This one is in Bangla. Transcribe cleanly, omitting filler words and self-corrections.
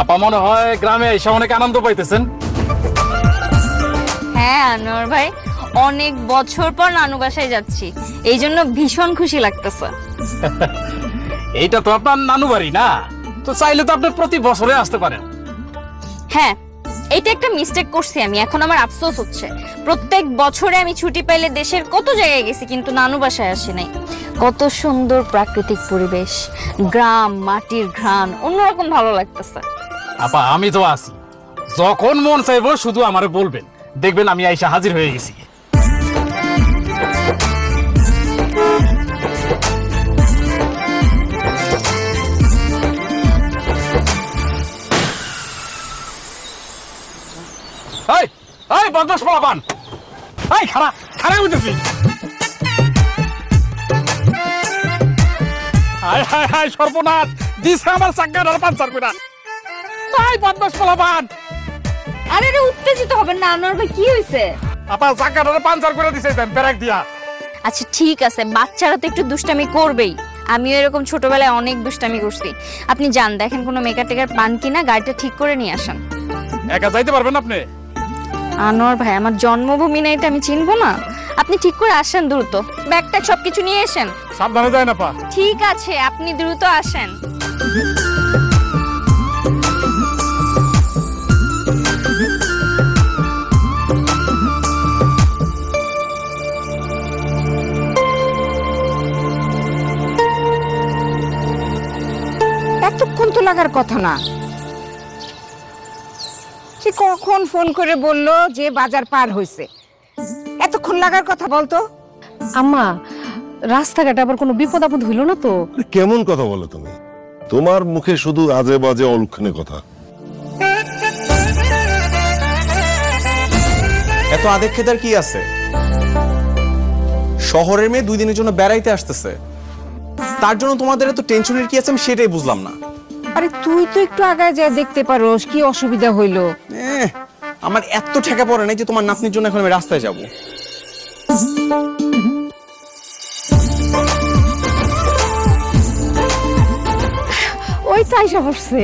আপা মনে হয় গ্রামে এসে অনেক আনন্দ পাইতেছেন। হ্যাঁ আনোয়ার ভাই, অনেক বছর পর নানু বাসায় যাচ্ছি, এই জন্য ভীষণ খুশি লাগতেছে। এইটা তো আপনার নানু বাড়ি না, তো চাইলে তো আপনি প্রতি বছরে আসতে পারেন। হ্যাঁ, এইটা একটা মিস্টেক করছি আমি, এখন আমার আফসোস হচ্ছে। প্রত্যেক বছরে আমি ছুটি পাইলে দেশের কত জায়গায় গেছি, কিন্তু নানু বাসায় আসি নাই। কত সুন্দর প্রাকৃতিক পরিবেশ, গ্রাম, মাটির ঘ্রাণ, অন্যরকম ভালো লাগতেছে। আপা আমি তো আছি, যখন মন চাইবো শুধু আমারে বলবেন, দেখবেন আমি আইসা হাজির হয়ে গেছি। এই এই বদমাশ পোলাপান, এই খাড়া খাড়া হইতেছি। হায় হায় হায় সর্বনাশ, দিছে আমার চাক্কাটার পাঞ্চার কইরা। এই বদমাশ পোলাপান, আরে রে, উত্তেজিত হবেন না আনোয়ার ভাই, কি হয়েছে? আপা চাক্কাটার পাঞ্চার করে দিছে দেন ব্রেক দিয়া। আচ্ছা ঠিক আছে, বাচ্চারা তো একটু দুষ্টামি করবেই, আমিও এরকম ছোটবেলায় অনেক দুষ্টামি করছি। আপনি যান, দেখেন কোনো মেকার টেকার পান কিনা, গাড়িটা ঠিক করে নিয়ে আসেন। একা যাইতে পারবেন আপনি? আনোয়ার ভাই, আমার জন্মভূমি না, এটা আমি চিনবো না? আপনি ঠিক করে আসেন, দ্রুত ব্যাগ ট্যাগ সবকিছু নিয়ে আসেন। সাবধানে যায় না পা। ঠিক আছে, আপনি দ্রুত আসেন। এতক্ষণ তো লাগার কথা না। সে কখন ফোন করে বললো যে বাজার পার হয়েছে? এতক্ষণ লাগার কথা বলতো। আম্মা, রাস্তাঘাটে আবার কোনো বিপদ আপদ হইল না তো? কেমন কথা বলো তুমি? তোমার মুখে শুধু আজে বাজে অলক্ষণে কথা। এত আদেক খেতার কি আছে? শহরের মেয়ে 2 দিনের জন্য বেড়াইতে আসতেছে, তার জন্য তোমাদের এত টেনশনের কি আছে আমি সেটাই বুঝলাম না। আরে তুই তো একটু আগায় যা দেখতে পারোস কি অসুবিধা হইলো। আমার এত ঠেকা পড়ে নাই যে তোমার নাতনির জন্য এখন আমি রাস্তায় যাব। ওই চাইসা বসছে।